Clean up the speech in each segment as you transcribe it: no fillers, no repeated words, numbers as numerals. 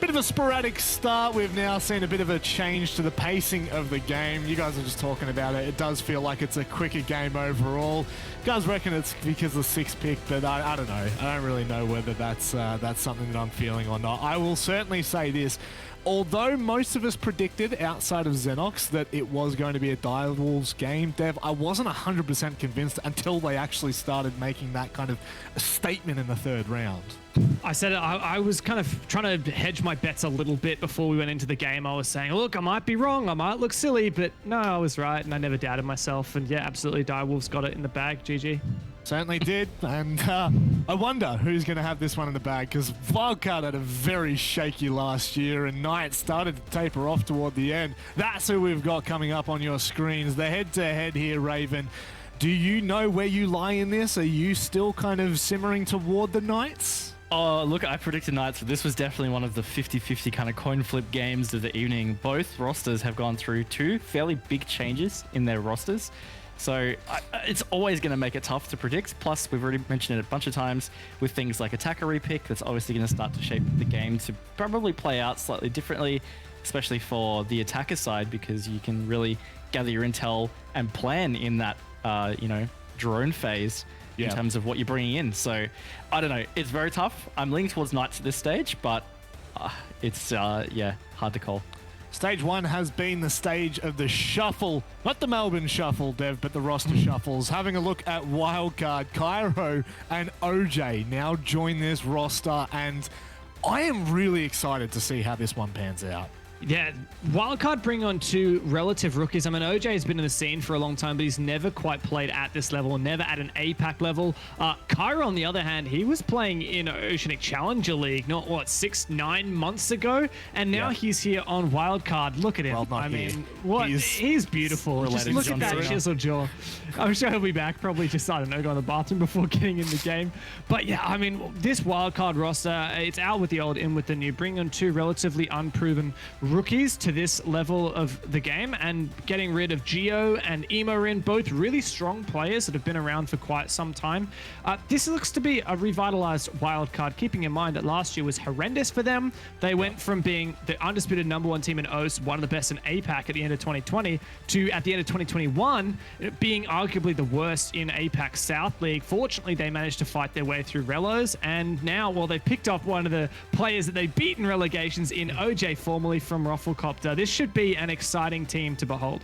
Bit of a sporadic start. We've now seen a bit of a change to the pacing of the game. You guys are just talking about it. It does feel like it's a quicker game overall. You guys reckon it's because of the 6th pick, but I don't know. I don't really know whether that's something that I'm feeling or not. I will certainly say this. Although most of us predicted, outside of Xenox, that it was going to be a Direwolves game, Dev, I wasn't 100% convinced until they actually started making that kind of statement in the 3rd round. I said it, I was kind of trying to hedge my bets a little bit before we went into the game. I was saying, look, I might be wrong, I might look silly, but no, I was right, and I never doubted myself. And yeah, absolutely, Direwolves got it in the bag. GG. Certainly did, and I wonder who's going to have this one in the bag, because WILDCARD had a very shaky last year, and Knights started to taper off toward the end. That's who we've got coming up on your screens. The head-to-head here, Raven. Do you know where you lie in this? Are you still kind of simmering toward the Knights? Oh, look, I predicted Knights, but this was definitely one of the 50-50 kind of coin flip games of the evening. Both rosters have gone through 2 fairly big changes in their rosters. So it's always going to make it tough to predict. Plus, we've already mentioned it a bunch of times with things like attacker repick. That's obviously going to start to shape the game to probably play out slightly differently, especially for the attacker side, because you can really gather your intel and plan in that, drone phase in terms of what you're bringing in. So I don't know. It's very tough. I'm leaning towards Knights at this stage, but it's, hard to call. Stage 1 has been the stage of the shuffle, not the Melbourne shuffle, Dev, but the roster shuffles. Having a look at WILDCARD, Cairo and OJ now join this roster, and I am really excited to see how this one pans out. Yeah, WILDCARD bring on 2 relative rookies. I mean, OJ has been in the scene for a long time, but he's never quite played at this level, never at an APAC level. Cairo, on the other hand, he was playing in Oceanic Challenger League, not, 6-9 months ago? And now he's here on WILDCARD. Look at him. Well, I mean, what? He's beautiful. Just look at that chisel jaw. I'm sure he'll be back, probably just, I don't know, go in the bathroom before getting in the game. But yeah, I mean, this WILDCARD roster, it's out with the old, in with the new. Bring on 2 relatively unproven rookies to this level of the game, and getting rid of Geo and Emorin, both really strong players that have been around for quite some time. This looks to be a revitalized WILDCARD, keeping in mind that last year was horrendous for them. They went from being the undisputed #1 team in OS, one of the best in APAC at the end of 2020, to at the end of 2021 being arguably the worst in APAC South League. Fortunately, they managed to fight their way through Relos, and now, well, they've picked up one of the players that they beat in relegations in OJ, formerly from Rufflecopter. This should be an exciting team to behold.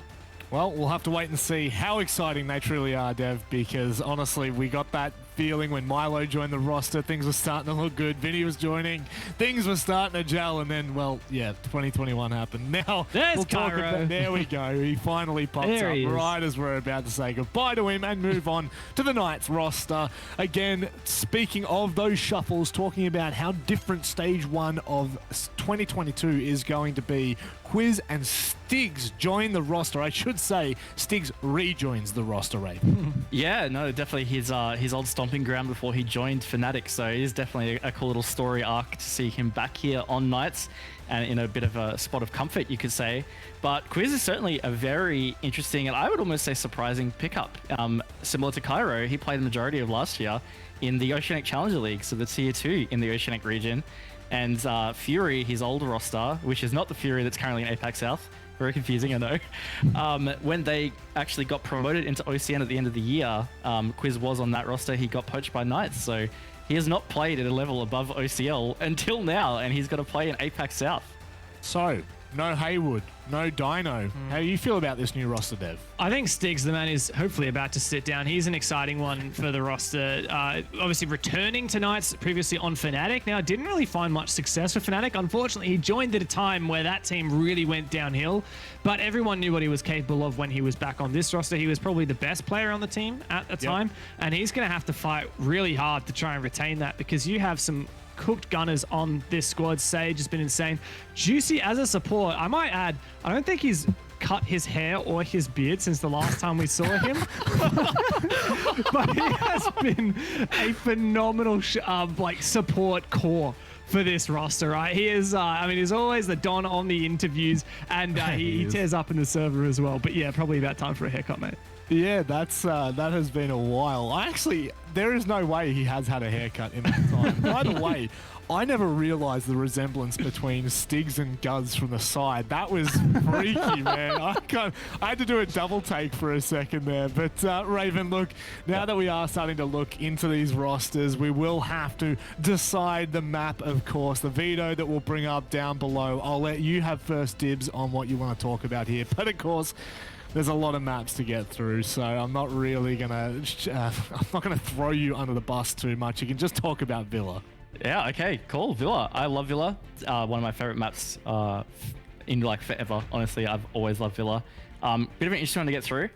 Well, we'll have to wait and see how exciting they truly are, Dev, because honestly, we got that feeling when Milo joined the roster, things were starting to look good. Vinny was joining, things were starting to gel, and then, well, yeah, 2021 happened. Now, there's Cairo. There we go. He finally pops up right as we're about to say goodbye to him and move on to the Knights roster. Again, speaking of those shuffles, talking about how different stage 1 of 2022 is going to be. Quiz and Stigs join the roster. I should say Stigs rejoins the roster, Ray. Yeah, no, definitely his old stomping ground before he joined Fnatic, so it is definitely a cool little story arc to see him back here on Knights and in a bit of a spot of comfort, you could say. But Quiz is certainly a very interesting, and I would almost say surprising pickup. Similar to Cairo, he played the majority of last year in the Oceanic Challenger League, so the Tier 2 in the Oceanic region. And Fury, his old roster, which is not the Fury that's currently in APAC South, very confusing, I know. When they actually got promoted into OCN at the end of the year, Quiz was on that roster. He got poached by Knights, so he has not played at a level above OCL until now, and he's got to play in APAC South. So, no Haywood, no Dino. How do you feel about this new roster, Dev? I think Stigs, the man, is hopefully about to sit down. He's an exciting one for the roster. Obviously returning to Knights, previously on Fnatic. Now, didn't really find much success with Fnatic. Unfortunately, he joined at a time where that team really went downhill, but everyone knew what he was capable of when he was back on this roster. He was probably the best player on the team at the time, and he's going to have to fight really hard to try and retain that, because you have some cooked gunners on this squad. Sage has been insane. Juicy as a support, I might add, I don't think he's cut his hair or his beard since the last time we saw him. But he has been a phenomenal support core for this roster, right? He is, I mean, he's always the Don on the interviews, and he tears up in the server as well. But yeah, probably about time for a haircut, mate. Yeah, that has been a while. There is no way he has had a haircut in that time. By the way, I never realized the resemblance between Stigs and Guz from the side. That was freaky, man. I had to do a double take for a second there. But Raven, look, now that we are starting to look into these rosters, we will have to decide the map, of course. The veto that we'll bring up down below. I'll let you have first dibs on what you want to talk about here. But of course, there's a lot of maps to get through, so I'm not really gonna throw you under the bus too much. You can just talk about Villa. Yeah, okay, cool. Villa. I love Villa. One of my favorite maps in like forever. Honestly, I've always loved Villa. Bit of an interesting one to get through.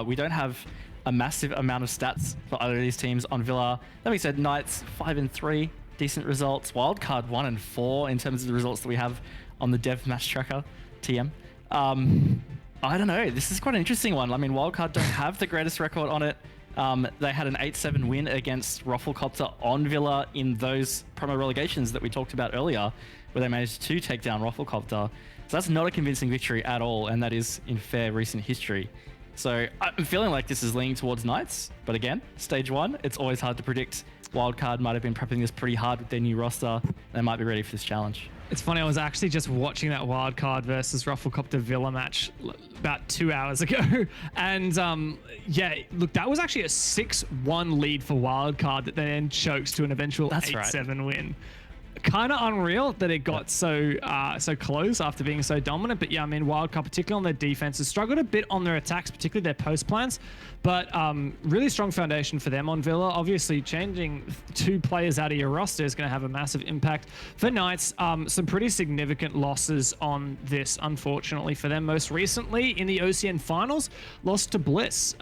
We don't have a massive amount of stats for either of these teams on Villa. That being said, Knights 5-3, decent results. Wildcard 1-4 in terms of the results that we have on the dev match tracker, TM. I don't know. This is quite an interesting one. I mean, Wildcard don't have the greatest record on it. They had an 8-7 win against Rufflecopter on Villa in those promo relegations that we talked about earlier, where they managed to take down Rufflecopter. So that's not a convincing victory at all, and that is in fair recent history. So I'm feeling like this is leaning towards Knights, but again, stage 1, it's always hard to predict. Wildcard might have been prepping this pretty hard with their new roster. They might be ready for this challenge. It's funny, I was actually just watching that Wildcard versus Rufflecopter Villa match about 2 hours ago. And yeah, look, that was actually a 6-1 lead for Wildcard that then chokes to an eventual 8-7 win. Kind of unreal that it got so close after being so dominant. But yeah, I mean, Wildcard, particularly on their defense, has struggled a bit on their attacks, particularly their post plans. But really strong foundation for them on Villa. Obviously, changing 2 players out of your roster is going to have a massive impact. For Knights, some pretty significant losses on this, unfortunately, for them. Most recently, in the OCN finals, lost to Bliss.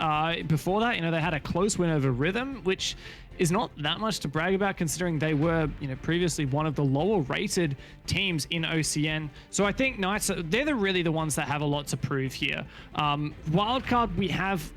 Before that, they had a close win over Rhythm, which is not that much to brag about considering they were, previously one of the lower rated teams in OCN. So I think Knights, they're really the ones that have a lot to prove here. Wildcard, we have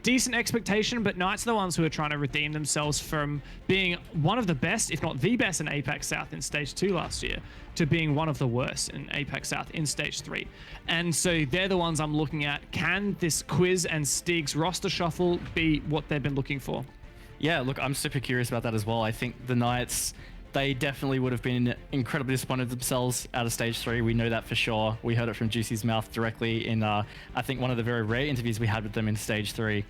decent expectation, but Knights are the ones who are trying to redeem themselves from being one of the best, if not the best in APAC South in Stage 2 last year, to being one of the worst in APAC South in Stage 3. And so they're the ones I'm looking at. Can this Quiz and Stigs roster shuffle be what they've been looking for? Yeah, look, I'm super curious about that as well. I think the Knights, they definitely would have been incredibly disappointed themselves out of Stage 3. We know that for sure. We heard it from Juicy's mouth directly in, I think, one of the very rare interviews we had with them in Stage 3.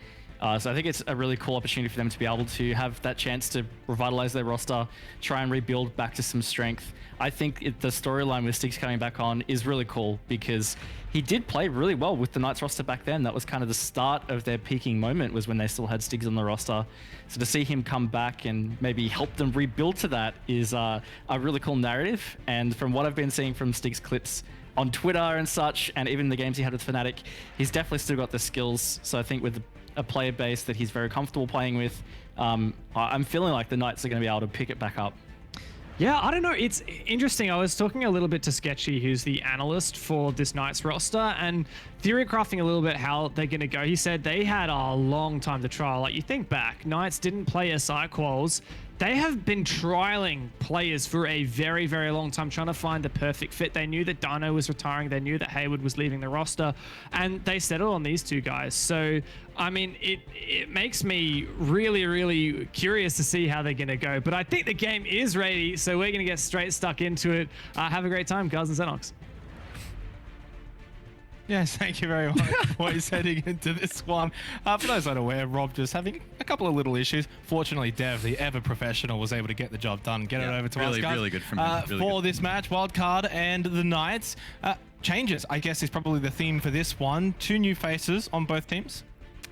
So I think it's a really cool opportunity for them to be able to have that chance to revitalize their roster, try and rebuild back to some strength. I think the storyline with Stigs coming back on is really cool because he did play really well with the Knights roster back then. That was kind of the start of their peaking moment, was when they still had Stigs on the roster. So to see him come back and maybe help them rebuild to that is a really cool narrative. And from what I've been seeing from Stigs clips on Twitter and such, and even the games he had with Fnatic, he's definitely still got the skills. So I think with a player base that he's very comfortable playing with, I'm feeling like the Knights are going to be able to pick it back up. Yeah, I don't know. It's interesting. I was talking a little bit to Sketchy, who's the analyst for this Knights roster, and theory crafting a little bit how they're going to go. He said they had a long time to trial. Like, you think back, Knights didn't play SI quals. They have been trialing players for a very, very long time, trying to find the perfect fit. They knew that Dino was retiring. They knew that Hayward was leaving the roster, and they settled on these 2 guys. So, I mean, it makes me really, really curious to see how they're going to go. But I think the game is ready, so we're going to get straight stuck into it. Have a great time, Guz and Xenox. Yes, thank you very much, boys, heading into this one. For those unaware, Rob just having a couple of little issues. Fortunately, Dev, the ever-professional, was able to get the job done, get it over to us, guys. Really good from him. For this match, Wildcard and the Knights. Changes, I guess, is probably the theme for this one. 2 new faces on both teams.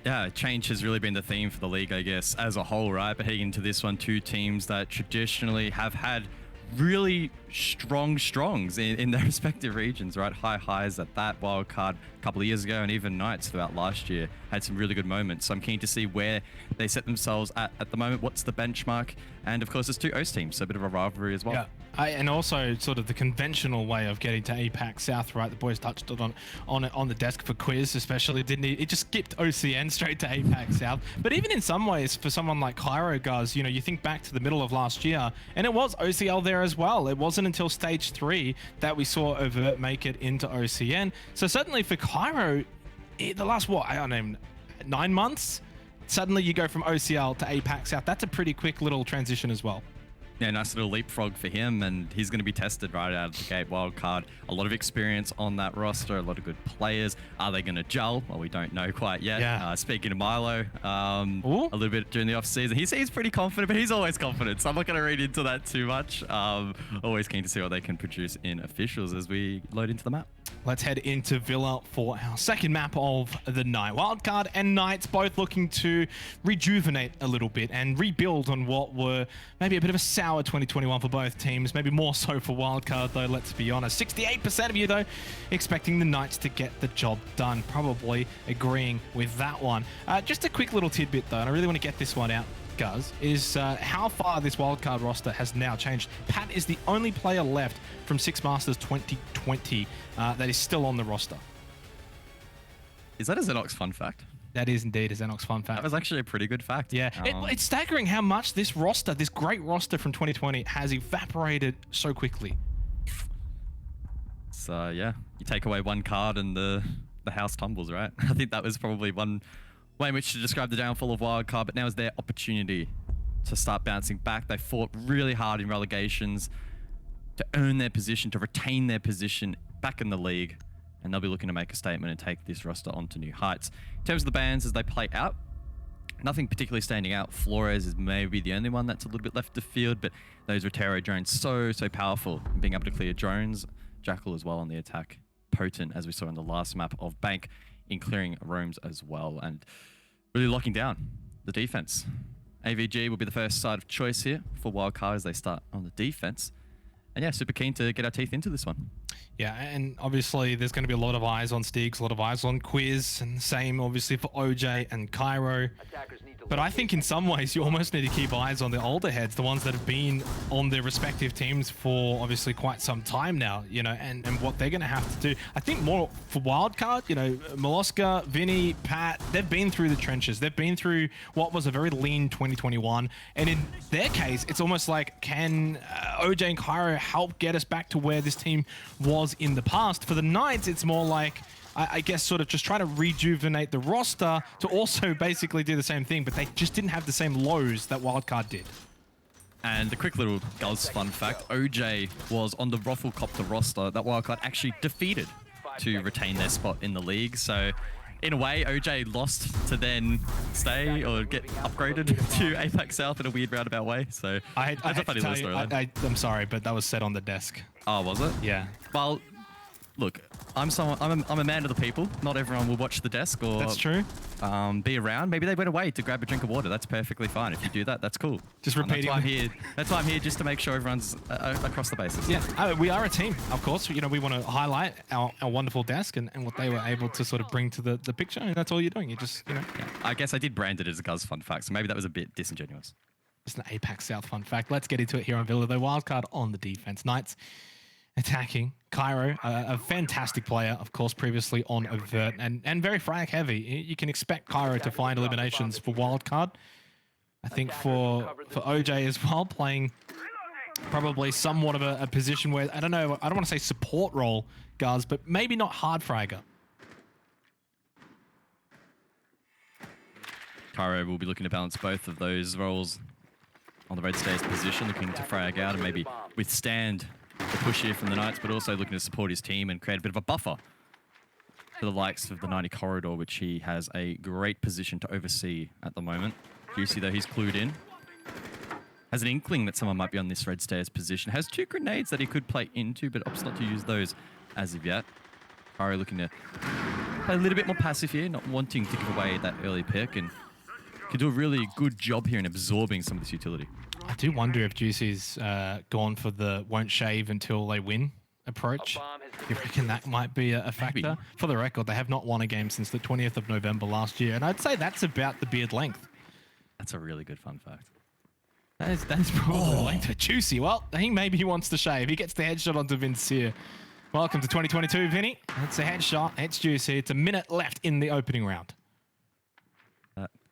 Yeah, change has really been the theme for the league, I guess, as a whole, right? But heading into this one, 2 teams that traditionally have had really strong strongs in their respective regions, right? High highs at that. Wildcard a couple of years ago, and even Knights throughout last year had some really good moments. So I'm keen to see where they set themselves at the moment. What's the benchmark? And of course, it's 2 host teams, so a bit of a rivalry as well. Yeah. And also sort of the conventional way of getting to APAC South, right? The boys touched on the desk for Quiz, especially, didn't he? It just skipped OCN straight to APAC South. But even in some ways, for someone like Cairo, Guz, you think back to the middle of last year, and it was OCL there as well. It wasn't until Stage 3 that we saw Overt make it into OCN. So certainly for Cairo, the last, 9 months, suddenly you go from OCL to APAC South. That's a pretty quick little transition as well. Yeah, nice little leapfrog for him, and he's going to be tested right out of the gate. Wildcard, a lot of experience on that roster, a lot of good players. Are they going to gel? Well, we don't know quite yet. Yeah. Speaking of Milo, a little bit during the off-season, he seems pretty confident, but he's always confident, so I'm not going to read into that too much. Always keen to see what they can produce in officials as we load into the map. Let's head into Villa for our second map of the night. Wildcard and Knights both looking to rejuvenate a little bit and rebuild on what were maybe a bit of a sour 2021 for both teams. Maybe more so for Wildcard, though, let's be honest. 68% of you, though, expecting the Knights to get the job done. Probably agreeing with that one. Just a quick little tidbit, though, and I really want to get this one out, Guz, is how far this Wildcard roster has now changed. Pat is the only player left from Six Masters 2020 that is still on the roster. Is that a Xenox fun fact? That is indeed a Xenox fun fact. That was actually a pretty good fact. Yeah, it's staggering how much this roster, this great roster from 2020, has evaporated so quickly. So yeah, you take away one card and the house tumbles, right? I think that was probably one way in which to describe the downfall of Wildcard, but now is their opportunity to start bouncing back. They fought really hard in relegations to earn their position, to retain their position back in the league, and they'll be looking to make a statement and take this roster onto new heights. In terms of the bans as they play out, nothing particularly standing out. Flores is maybe the only one that's a little bit left of field, but those Rotero drones so powerful. And being able to clear drones, Jackal as well on the attack, potent as we saw in the last map of Bank in clearing roams as well, and really locking down the defense. AVG will be the first side of choice here for Wildcard as they start on the defense. And yeah, super keen to get our teeth into this one. Yeah, and obviously there's going to be a lot of eyes on Stiggs, a lot of eyes on Quiz, and the same obviously for OJ and Cairo. But I think in some ways you almost need to keep eyes on the older heads, the ones that have been on their respective teams for obviously quite some time now, you know, and what they're going to have to do. I think more for Wildcard, you know, Molosca, Vinny, Pat, they've been through the trenches. They've been through what was a very lean 2021. And in their case, it's almost like, can OJ and Cairo help get us back to where this team was in the past? For the Knights, it's more like, I guess, sort of just trying to rejuvenate the roster to also basically do the same thing, but they just didn't have the same lows that Wildcard did. And a quick little Guz fun fact, OJ was on the Rafflecopter roster that Wildcard actually defeated to retain their spot in the league. So in a way, OJ lost to then stay or get upgraded to APAC South in a weird roundabout way. So that's a funny little story. I'm sorry, but that was set on the desk. Oh, was it? Yeah. Well, look, I'm a man of the people. Not everyone will watch the desk or That's true. Be around. Maybe they went away to grab a drink of water. That's perfectly fine. If you do that, that's cool. Just repeating. That's why I'm here, just to make sure everyone's across the bases. Yeah, we are a team, of course. You know, we want to highlight our wonderful desk and what they were able to sort of bring to the picture. And that's all you're doing. You just, you know. Yeah. I guess I did brand it as a Guz fun fact, so maybe that was a bit disingenuous. It's an APAC South fun fact. Let's get into it here on Villa. The Wildcard on the defense. Knights attacking. Cairo, a fantastic player, of course, previously on Avert, and very frag heavy. You can expect Cairo to find eliminations for Wildcard. I think for OJ as well, playing probably somewhat of a position where, I don't know, I don't want to say support role, Guz, but maybe not hard fragger. Cairo will be looking to balance both of those roles on the red stairs position, looking to frag out and maybe withstand the push here from the Knights, but also looking to support his team and create a bit of a buffer for the likes of the 90 corridor, which he has a great position to oversee at the moment. Juicy, though, he's clued in. Has an inkling that someone might be on this red stairs position. Has 2 grenades that he could play into, but opts not to use those as of yet. Cairo looking to play a little bit more passive here, not wanting to give away that early pick, and can do a really good job here in absorbing some of this utility. I do wonder if Juicy's gone for the won't shave until they win approach. You reckon that might be a factor? Maybe. For the record, they have not won a game since the 20th of November last year, and I'd say that's about the beard length. That's a really good fun fact. That's probably the length of Juicy. Well, I think maybe he wants to shave. He gets the headshot onto Vincier. Welcome to 2022, Vinny. It's a headshot. It's Juicy. It's a minute left in the opening round.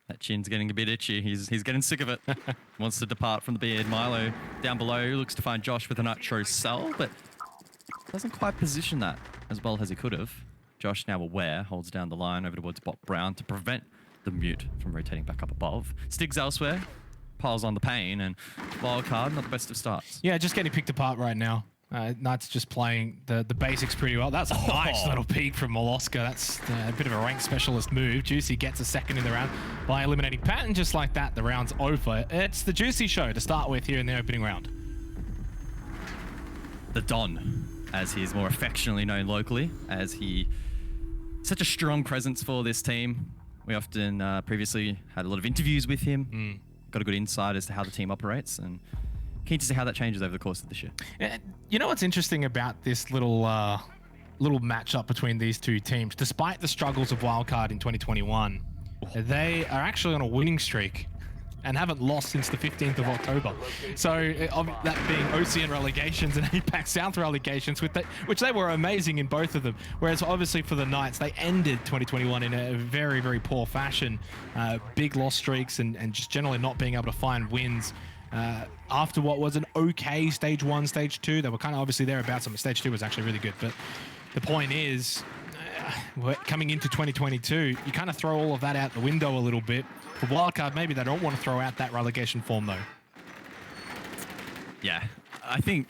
That chin's getting a bit itchy. He's getting sick of it. Wants to depart from the beard. Milo down below looks to find Josh with a nitro cell, but doesn't quite position that as well as he could have. Josh now aware, holds down the line over towards Bot Brown to prevent the mute from rotating back up above. Stig's elsewhere, piles on the pain, and WILDCARD, not the best of starts. Yeah, just getting picked apart right now. Knight's just playing the basics pretty well. That's a nice little peek from Molosca. That's a bit of a rank specialist move. Juicy gets a second in the round by eliminating Pat, and just like that, the round's over. It's the Juicy show to start with here in the opening round. The Don, as he is more affectionately known locally, as he such a strong presence for this team. We often previously had a lot of interviews with him, got a good insight as to how the team operates, and keen to see how that changes over the course of this year. You know what's interesting about this little matchup between these two teams? Despite the struggles of WILDCARD in 2021, they are actually on a winning streak and haven't lost since the 15th of October. So that being OCN relegations and APAC South relegations, which they were amazing in both of them. Whereas obviously for the Knights, they ended 2021 in a very, very poor fashion. Big loss streaks and just generally not being able to find wins. After what was an okay stage 1, stage 2, they were kind of obviously thereabouts. I mean, stage 2 was actually really good, but the point is, coming into 2022, you kind of throw all of that out the window a little bit. For WILDCARD, maybe they don't want to throw out that relegation form though. Yeah, I mean,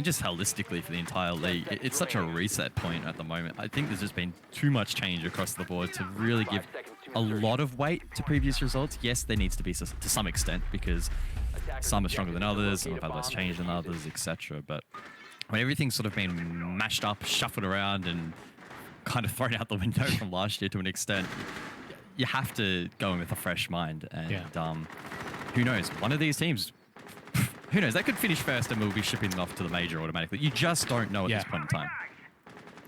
just holistically for the entire league, it's such a reset point at the moment. I think there's just been too much change across the board to really give a lot of weight to previous results. Yes, there needs to be to some extent because some are stronger than others, some have had less change than others, etc. But when everything's sort of been mashed up, shuffled around, and kind of thrown out the window from last year to an extent, you have to go in with a fresh mind. And who knows? One of these teams, who knows? They could finish first and we'll be shipping them off to the major automatically. You just don't know at this point in time.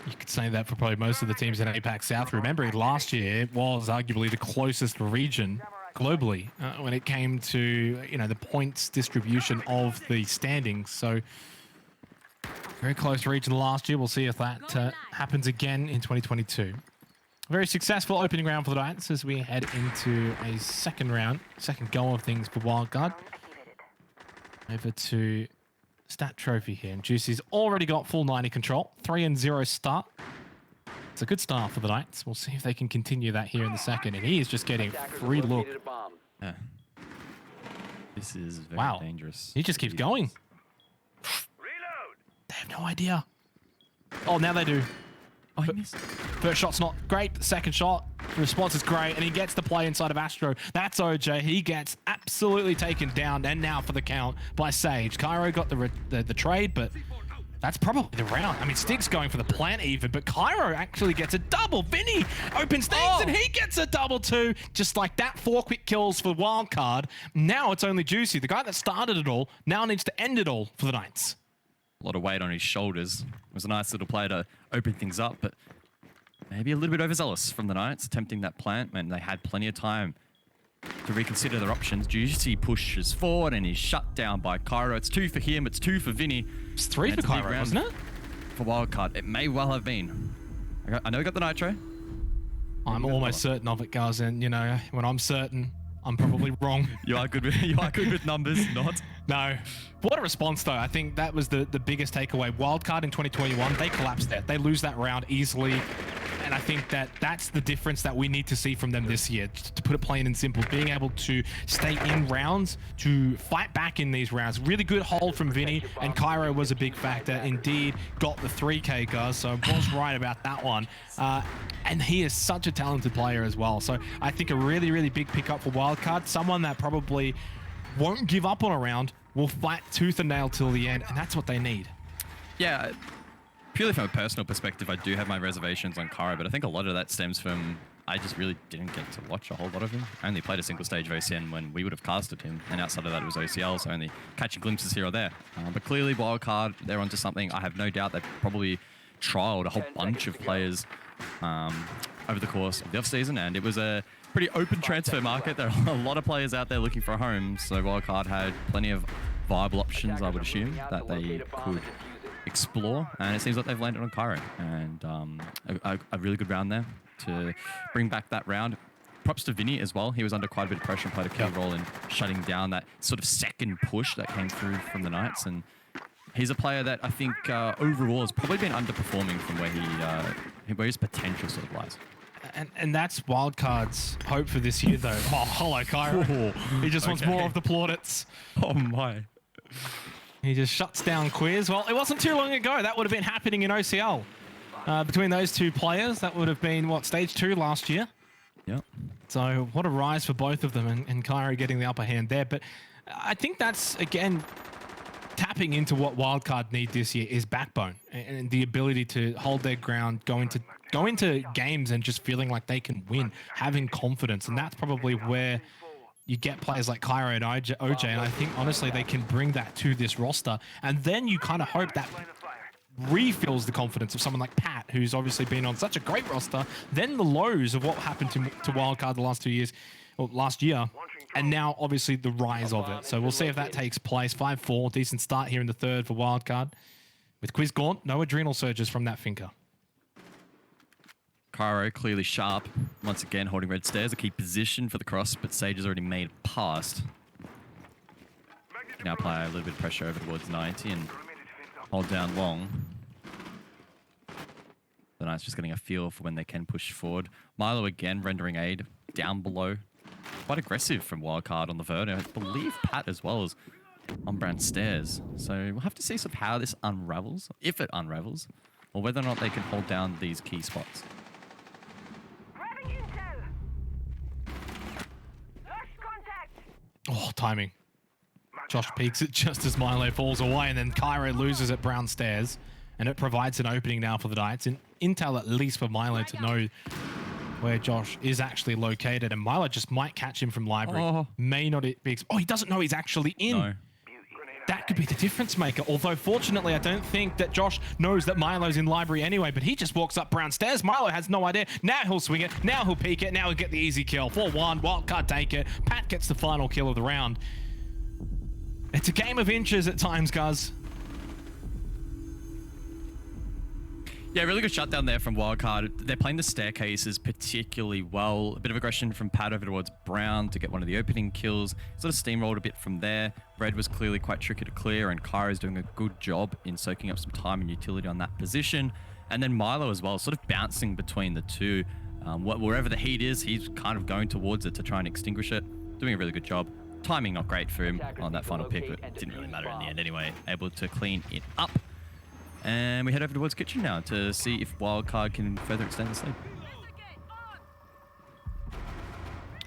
You could say that for probably most of the teams in APAC South. Remembering last year, it was arguably the closest region globally when it came to the points distribution of the standings. So very close region last year. We'll see if that happens again in 2022. Very successful opening round for the Knights as we head into a second go of things for WILDCARD. Over to stat trophy here, and Juicy's already got full 90 control, 3-0 start. It's a good start for the Knights. We'll see if they can continue that here in the second, and he is just getting free look. Yeah. This is very dangerous. He just keeps going. They have no idea. Oh, now they do. Oh, he missed. First shot's not great. The second shot, the response is great, and he gets the play inside of Astro. That's OJ. He gets absolutely taken down, and now for the count by Sage. Cairo got the trade, but that's probably the round. I mean, Stig's going for the plant even, but Cairo actually gets a double. Vinny opens things, and he gets a double too. Just like that, 4 quick kills for WILDCARD. Now it's only Juicy, the guy that started it all, now needs to end it all for the Knights. A lot of weight on his shoulders. It was a nice little play to open things up, but maybe a little bit overzealous from the Knights, attempting that plant, and they had plenty of time to reconsider their options. Juicy pushes forward, and he's shut down by Cairo. It's 2 for him, it's 2 for Vinny. It's 3 for Cairo, wasn't it? For WILDCARD, it may well have been. I know he got the nitro. I'm almost certain of it, guys, and when I'm certain, I'm probably wrong. You are good with numbers, not. No. What a response, though. I think that was the biggest takeaway. WILDCARD in 2021, they collapsed there. They lose that round easily. And I think that's the difference that we need to see from them this year. To put it plain and simple, being able to stay in rounds, to fight back in these rounds. Really good hold from Vinny, and Cairo was a big factor. Indeed, got the 3K, guys, so I was right about that one. And he is such a talented player as well. So I think a really, really big pickup for WILDCARD. Someone that probably won't give up on a round, will fight tooth and nail till the end, and that's what they need. Yeah, purely from a personal perspective, I do have my reservations on Cairo, but I think a lot of that stems from I just really didn't get to watch a whole lot of him. I only played a single stage of OCN when we would have casted him, and outside of that it was OCL, so only catching glimpses here or there. But clearly WILDCARD, they're onto something. I have no doubt they've probably trialed a whole bunch of players over the course of the off-season, and it was a pretty open transfer market. There are a lot of players out there looking for a home, so WILDCARD had plenty of viable options, I would assume, that they could explore, and it seems like they've landed on Cairo, and a really good round there to bring back that round. Props to Vinny as well. He was under quite a bit of pressure and played a key role in shutting down that sort of second push that came through from the Knights, and he's a player that I think overall has probably been underperforming from where his potential sort of lies. And that's Wildcard's hope for this year, though. Oh, hello, Kyra. He just wants more of the plaudits. Oh my. He just shuts down Quiz. Well, it wasn't too long ago. That would have been happening in OCL. Between those two players, that would have been, what, stage 2 last year? Yep. So what a rise for both of them, and Kyra getting the upper hand there. But I think that's, again, tapping into what Wildcard need this year is backbone and the ability to hold their ground, go into games and just feeling like they can win, having confidence. And that's probably where you get players like Kyra and OJ, and I think, honestly, they can bring that to this roster. And then you kind of hope that refills the confidence of someone like Pat, who's obviously been on such a great roster, then the lows of what happened to Wildcard the last 2 years, or last year, and now obviously the rise of it. So we'll see if that takes place. 5-4, decent start here in the third for Wildcard. With Quiz Gaunt, no adrenal surges from that Finker. Cairo clearly sharp. Once again, holding red stairs, a key position for the cross, but Sage has already made it past. Now apply a little bit of pressure over towards 90 and hold down long. The Knights just getting a feel for when they can push forward. Milo again rendering aid down below. Quite aggressive from Wildcard on the vert. I believe Pat as well as on brand stairs. So we'll have to see sort of how this unravels, if it unravels, or whether or not they can hold down these key spots. Oh, timing. Josh peeks it just as Milo falls away, and then Cairo loses at brown stairs, and it provides an opening now for the Knights. And intel at least for Milo to know where Josh is actually located, and Milo just might catch him from library. Oh. May not be. Oh, he doesn't know he's actually in. No. That could be the difference maker. Although, fortunately, I don't think that Josh knows that Milo's in library anyway, but he just walks up brown stairs. Milo has no idea. Now he'll swing it. Now he'll peek it. Now he'll get the easy kill. 4-1. Wildcard take it. Pat gets the final kill of the round. It's a game of inches at times, guys. Yeah, really good shutdown there from Wildcard. They're playing the staircases particularly well. A bit of aggression from Pat over towards Brown to get one of the opening kills. Sort of steamrolled a bit from there. Red was clearly quite tricky to clear, and Kyra's doing a good job in soaking up some time and utility on that position. And then Milo as well, sort of bouncing between the two. Wherever the heat is, he's kind of going towards it to try and extinguish it. Doing a really good job. Timing not great for him on that final pick, but it didn't really matter in the end anyway. Able to clean it up. And we head over towards Kitchen now to see if Wildcard can further extend this lead.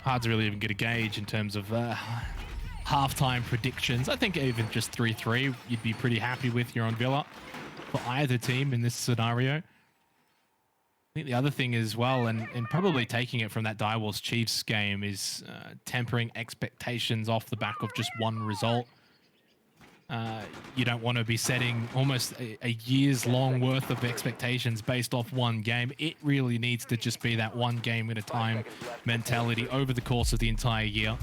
Hard to really even get a gauge in terms of halftime predictions. I think even just 3-3, you'd be pretty happy with here on Villa for either team in this scenario. I think the other thing as well, and probably taking it from that Direwolves Chiefs game, is tempering expectations off the back of just one result. You don't want to be setting almost a year's long worth of expectations based off one game. It really needs to just be that one game at a time mentality over the course of the entire year.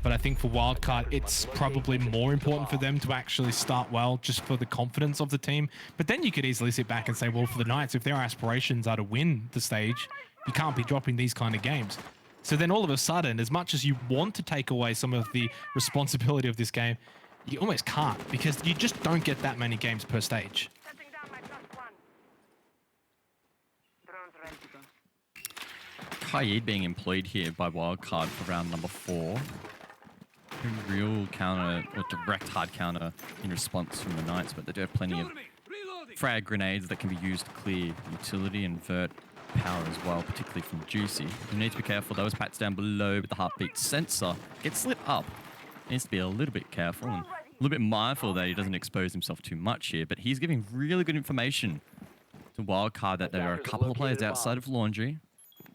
But I think for Wildcard, it's probably more important for them to actually start well, just for the confidence of the team. But then you could easily sit back and say, well, for the Knights, if their aspirations are to win the stage, you can't be dropping these kind of games. So then all of a sudden, as much as you want to take away some of the responsibility of this game, you almost can't, because you just don't get that many games per stage. Kaid being employed here by Wildcard for round number 4. A real counter, or direct hard counter in response from the Knights, but they do have plenty of frag grenades that can be used to clear utility and vert power as well, particularly from Juicy. You need to be careful though, as Pat's down below with the heartbeat sensor gets lit up. Needs to be a little bit careful and a little bit mindful that he doesn't expose himself too much here, but he's giving really good information to Wildcard that there are a couple of players outside of Laundry,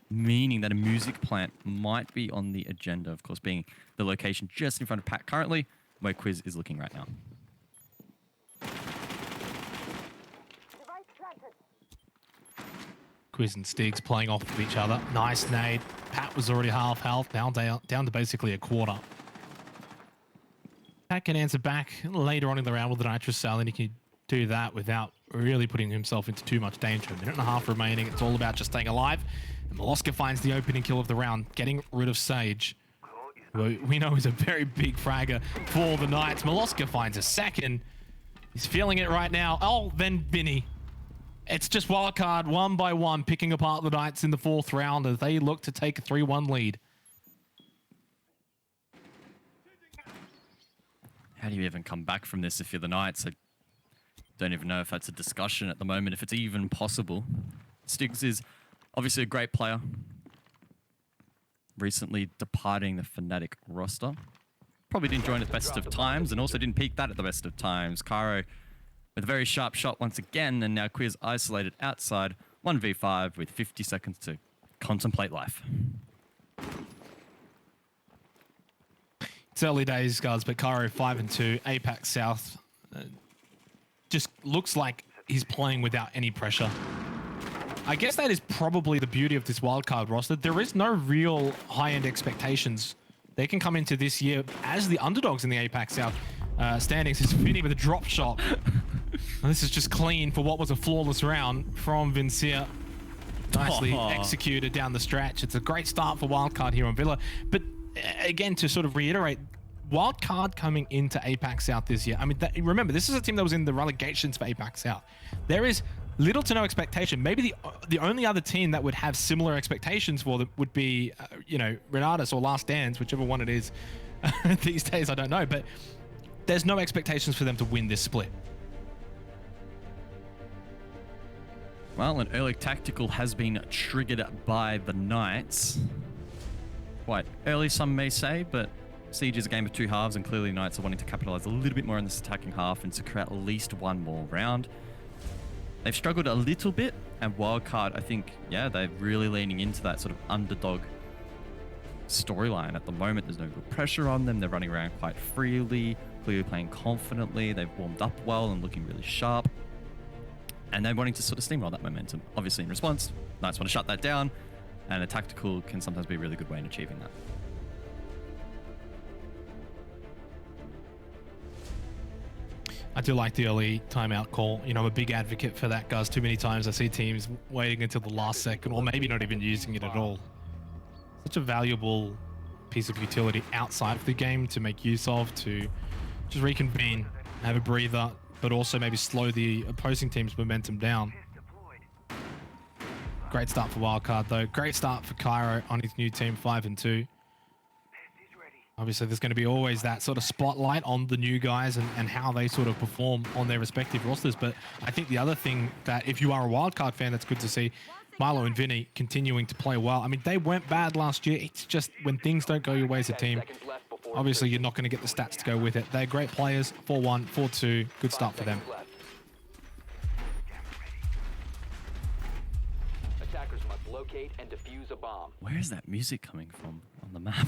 meaning that a music plant might be on the agenda, of course being the location just in front of Pat currently, where Quiz is looking right now. Quiz and Stiggs playing off of each other. Nice nade. Pat was already half health, now down to basically a quarter. Pat can answer back later on in the round with the nitrous cell, and he can do that without really putting himself into too much danger. A minute and a half remaining. It's all about just staying alive. And Moloska finds the opening kill of the round, getting rid of Sage, who we know is a very big fragger for the Knights. Moloska finds a second. He's feeling it right now. Oh, then Vinny. It's just wildcard one by one, picking apart the Knights in the 4th round as they look to take a 3-1 lead. How do you even come back from this if you're the Knights? I don't even know if that's a discussion at the moment, if it's even possible. Stiggs is obviously a great player. Recently departing the Fnatic roster. Probably didn't join at the best of times and also didn't peak that at the best of times. Cairo with a very sharp shot once again, and now Quiz isolated outside. 1v5 with 50 seconds to contemplate life. It's early days, guys, but Cairo 5-2, APAC South. Just looks like he's playing without any pressure. I guess that is probably the beauty of this wildcard roster. There is no real high-end expectations. They can come into this year as the underdogs in the APAC South standings. It's Vinny with a drop shot. And this is just clean for what was a flawless round from Vincier. Nicely executed down the stretch. It's a great start for wildcard here on Villa. But again, to sort of reiterate, wildcard coming into APAC South this year. I mean, remember, this is a team that was in the relegations for APAC South. There is little to no expectation. Maybe the only other team that would have similar expectations for them would be, you know, Renatus or Last Dance, whichever one it is these days. I don't know, but there's no expectations for them to win this split. Well, an early tactical has been triggered by the Knights. Quite early, some may say, but Siege is a game of 2 halves, and clearly Knights are wanting to capitalize a little bit more in this attacking half and secure at least one more round. They've struggled a little bit, and Wildcard, I think, yeah, they're really leaning into that sort of underdog storyline at the moment. There's no real pressure on them. They're running around quite freely, clearly playing confidently. They've warmed up well and looking really sharp. And they're wanting to sort of steamroll that momentum. Obviously, in response, Knights want to shut that down, and a tactical can sometimes be a really good way in achieving that. I do like the early timeout call. You know, I'm a big advocate for that, guys. Too many times I see teams waiting until the last second, or maybe not even using it at all. Such a valuable piece of utility outside of the game to make use of, to just reconvene, have a breather, but also maybe slow the opposing team's momentum down. Great start for Wildcard, though. Great start for Cairo on his new team, 5-2. Obviously, there's going to be always that sort of spotlight on the new guys and how they sort of perform on their respective rosters. But I think the other thing that, if you are a Wildcard fan, that's good to see, Milo and Vinny continuing to play well. I mean, they weren't bad last year. It's just when things don't go your way as a team, obviously you're not going to get the stats to go with it. They're great players. 4-1, 4-2. Good start for them. Attackers must locate and defuse a bomb. Where is that music coming from on the map?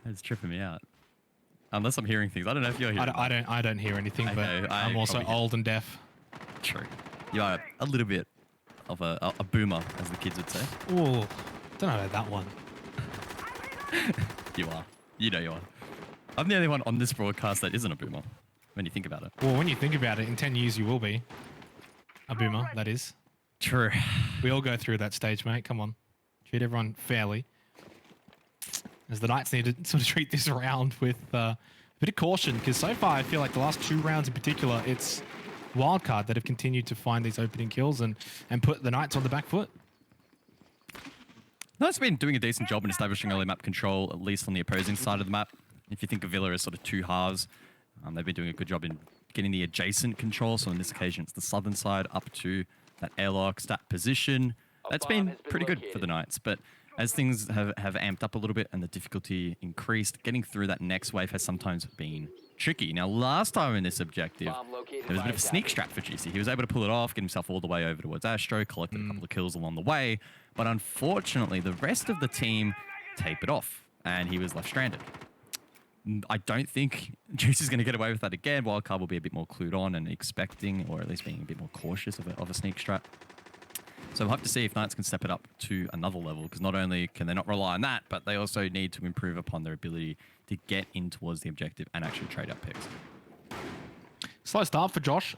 It's tripping me out. Unless I'm hearing things. I don't know if you're hearing. I don't hear anything, but I'm also old and deaf. True. You are a little bit of a boomer, as the kids would say. Oh, don't know about that one. You are. You know you are. I'm the only one on this broadcast that isn't a boomer, when you think about it. Well, when you think about it, in 10 years you will be a boomer, that is. True. We all go through that stage, mate. Come on. Treat everyone fairly. As the Knights need to sort of treat this round with a bit of caution, because so far I feel like the last 2 rounds in particular, it's Wildcard that have continued to find these opening kills and put the Knights on the back foot. Knights have been doing a decent job in establishing early map control, at least on the opposing side of the map. If you think of Villa as sort of 2 halves, they've been doing a good job in getting the adjacent control. So on this occasion, it's the southern side up to that airlock stat position. That's been pretty good for the Knights, but as things have amped up a little bit and the difficulty increased, getting through that next wave has sometimes been tricky. Now, last time in this objective, there was a bit of a sneak strat for GC. He was able to pull it off, get himself all the way over towards Astro, collected a couple of kills along the way, but unfortunately, the rest of the team tapered off, and he was left stranded. I don't think Juice is going to get away with that again. Wildcard will be a bit more clued on and expecting, or at least being a bit more cautious of a sneak strat. So we'll have to see if Knights can step it up to another level, because not only can they not rely on that, but they also need to improve upon their ability to get in towards the objective and actually trade out picks. Slow start for Josh.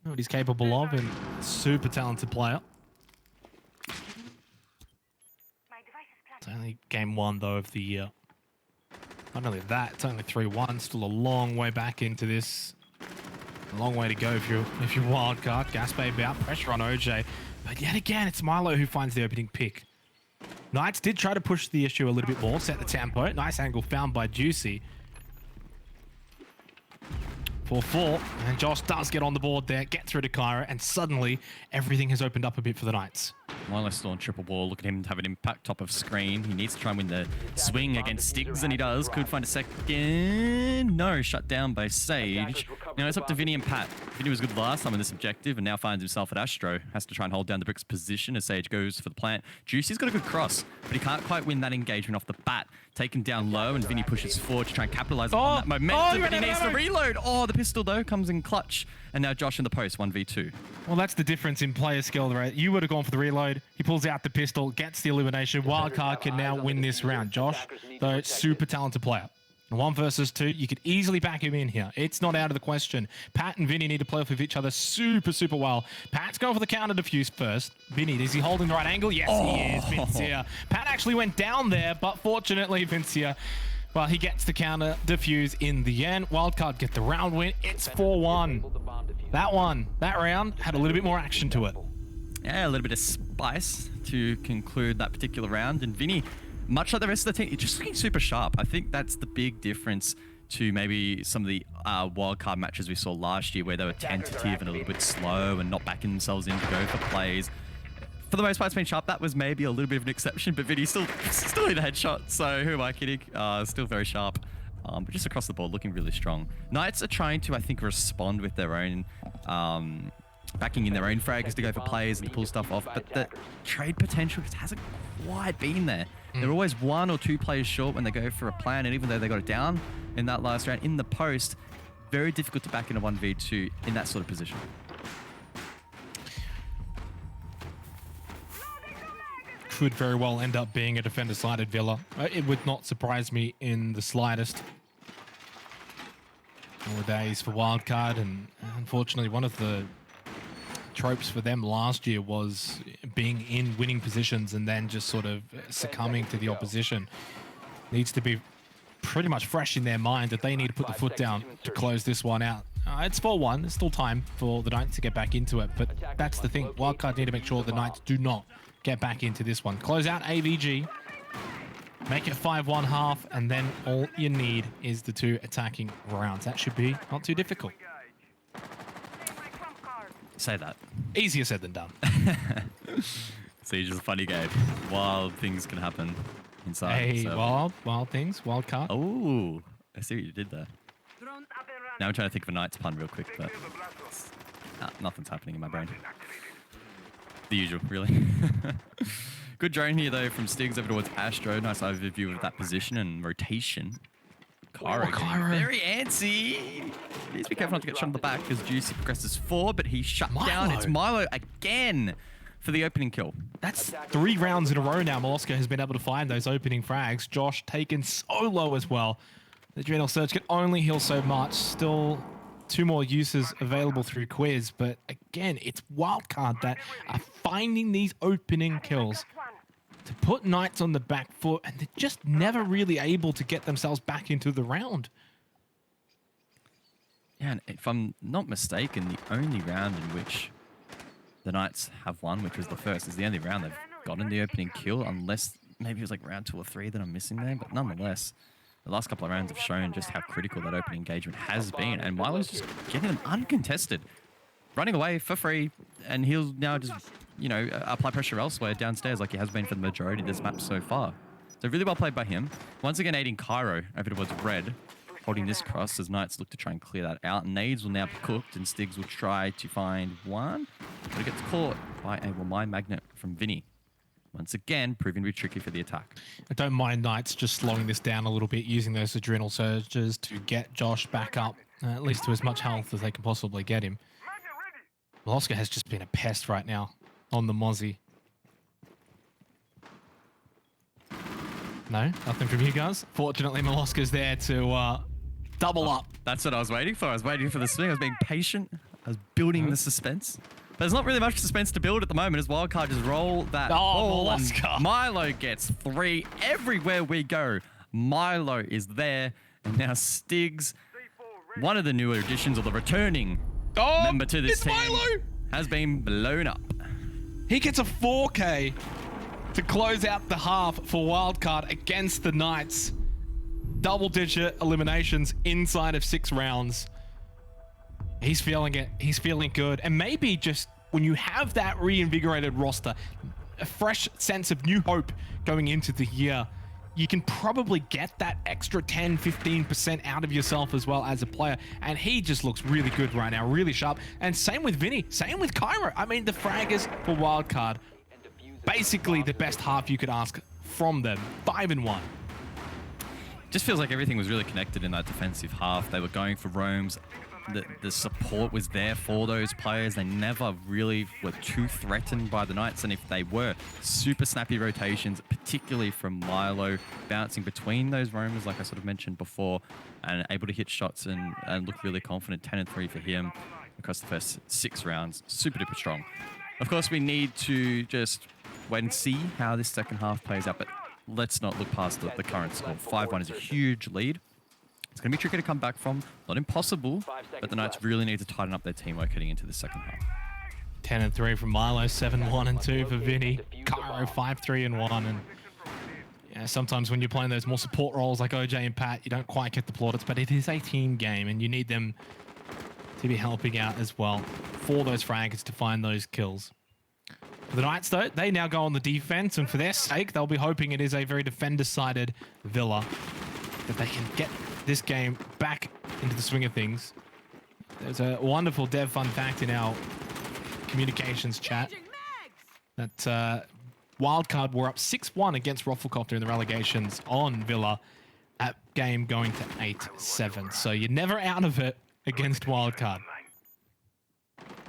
Know what he's capable of, and super talented player. It's only game 1 though of the year. Not only that, it's only 3-1, still a long way back into this. A long way to go if you're wildcard. Gaspe about pressure on OJ. But yet again, it's Milo who finds the opening pick. Knights did try to push the issue a little bit more, set the tempo. Nice angle found by Juicy. 4-4, and Josh does get on the board there, get through to Kyra, and suddenly everything has opened up a bit for the Knights. Milo still on triple ball. Look at him have an impact top of screen. He needs to try and win the swing against Stiggs, and he does. Could find a second. No, shut down by Sage. Now it's up to Vinny and Pat. Vinny was good last time in this objective and now finds himself at Astro. Has to try and hold down the Bricks position as Sage goes for the plant. Juicy's got a good cross, but he can't quite win that engagement off the bat. Taken down low, and Vinny pushes forward to try and capitalize on that momentum, but he needs to reload. Oh, the pistol, though, comes in clutch. And now Josh in the post, 1v2. Well, that's the difference in player skill, right? You would have gone for the reload. He pulls out the pistol, gets the elimination. Wildcard can now win this round. Josh, though, super talented player. 1 versus 2, you could easily back him in here. It's not out of the question. Pat and Vinny need to play off with each other super, super well. Pat's going for the counter defuse first. Vinny, is he holding the right angle? Yes, he is. Vincia. Pat actually went down there, but fortunately, Vincia, well, he gets the counter defuse in the end. Wildcard get the round win. It's 4-1. That round had a little bit more action to it. Yeah, a little bit of spice to conclude that particular round. And Vinny, much like the rest of the team, it's just looking super sharp. I think that's the big difference to maybe some of the wildcard matches we saw last year where they were tentative and a little bit slow and not backing themselves in to go for plays. For the most part, it's been sharp. That was maybe a little bit of an exception, but Vinny still hit a headshot. So who am I kidding? Still very sharp. But just across the board, looking really strong. Knights are trying to, I think, respond with their own backing in their own frags to go for plays and pull stuff off, but the trade potential just hasn't quite been there. They're always 1 or 2 players short when they go for a plan, and even though they got it down in that last round, in the post, very difficult to back in a 1v2 in that sort of position. Could very well end up being a defender-sided Villa. It would not surprise me in the slightest. Nowadays for wildcard, and unfortunately one of the tropes for them last year was being in winning positions and then just sort of succumbing to the opposition. Needs to be pretty much fresh in their mind that they need to put the foot down to close this one out. It's 4-1. There's still time for the Knights to get back into it, but that's the thing. Wildcard need to make sure the Knights do not get back into this one. Close out AVG. Make it 5-1 half, and then all you need is the 2 attacking rounds. That should be not too difficult. Say that. Easier said than done. Siege is a funny game. Wild things can happen inside. Hey, so. wild things, wild card. Oh, I see what you did there. Now I'm trying to think of a Knights pun real quick, but nothing's happening in my brain. The usual, really. Good drone here, though, from Stiggs over towards Astro. Nice overview of that position and rotation. Kyra very antsy. Needs to be careful not to get shot in the back as Juicy progresses forward, but he's shut down. It's Milo again for the opening kill. That's 3 rounds in a row now. Molosco has been able to find those opening frags. Josh taken so low as well. The Adrenal Surge can only heal so much. Still 2 more uses available through Quiz, but again, it's Wildcard that are finding these opening kills to put Knights on the back foot, and they're just never really able to get themselves back into the round. Yeah, and if I'm not mistaken, the only round in which the Knights have won, which was the first, is the only round they've gotten the opening kill, unless maybe it was like round 2 or 3 that I'm missing there, but nonetheless, the last couple of rounds have shown just how critical that opening engagement has been, and Milo's just getting them uncontested, running away for free, and he'll now just, you know, apply pressure elsewhere downstairs like he has been for the majority of this map so far. So really well played by him. Once again, aiding Cairo over towards red, holding this cross as Knights look to try and clear that out. Nades will now be cooked, and Stiggs will try to find one, but it gets caught by a Mine Magnet from Vinny. Once again, proving to be tricky for the attack. I don't mind Knights just slowing this down a little bit, using those Adrenal Surges to get Josh back up, at least to as much health as they can possibly get him. Molosco has just been a pest right now on the Mozzie. No, nothing from you guys. Fortunately, Molosco's there to double up. That's what I was waiting for. I was waiting for the swing. I was being patient. I was building the suspense. But there's not really much suspense to build at the moment as Wildcard just roll that ball. And Milo gets 3 everywhere we go. Milo is there. And now Stiggs, one of the newer additions, or the returning member to this it's team Milo! has been blown up. He gets a 4K to close out the half for Wildcard against the Knights. Double-digit eliminations inside of 6 rounds. He's feeling it. He's feeling good. And maybe just when you have that reinvigorated roster, a fresh sense of new hope going into the year, you can probably get that extra 10, 15% out of yourself as well as a player. And he just looks really good right now, really sharp. And same with Vinny, same with Cairo. I mean, the fraggers for Wildcard, basically the best half you could ask from them. 5-1. Just feels like everything was really connected in that defensive half. They were going for roams. The support was there for those players. They never really were too threatened by the Knights, and if they were, super snappy rotations, particularly from Milo, bouncing between those roamers, like I sort of mentioned before, and able to hit shots and look really confident. 10-3 for him across the first 6 rounds. Super duper strong. Of course, we need to just wait and see how this second half plays out, but let's not look past the current score. 5-1 is a huge lead. It's going to be tricky to come back from. Not impossible, but the Knights really need to tighten up their teamwork heading into the second half. 10-3 from Milo, 7-1-2 for Vinny. Cairo, 5-3-1. And yeah, sometimes when you're playing those more support roles like OJ and Pat, you don't quite get the plaudits, but it is a team game and you need them to be helping out as well for those fraggers to find those kills. For the Knights, though, they now go on the defense, and for their sake, they'll be hoping it is a very defender-sided Villa, that they can get this game back into the swing of things. There's a wonderful dev fun fact in our communications chat that Wildcard were up 6-1 against Rufflecopter in the relegations on Villa at game going to 8-7. So you're never out of it against Wildcard.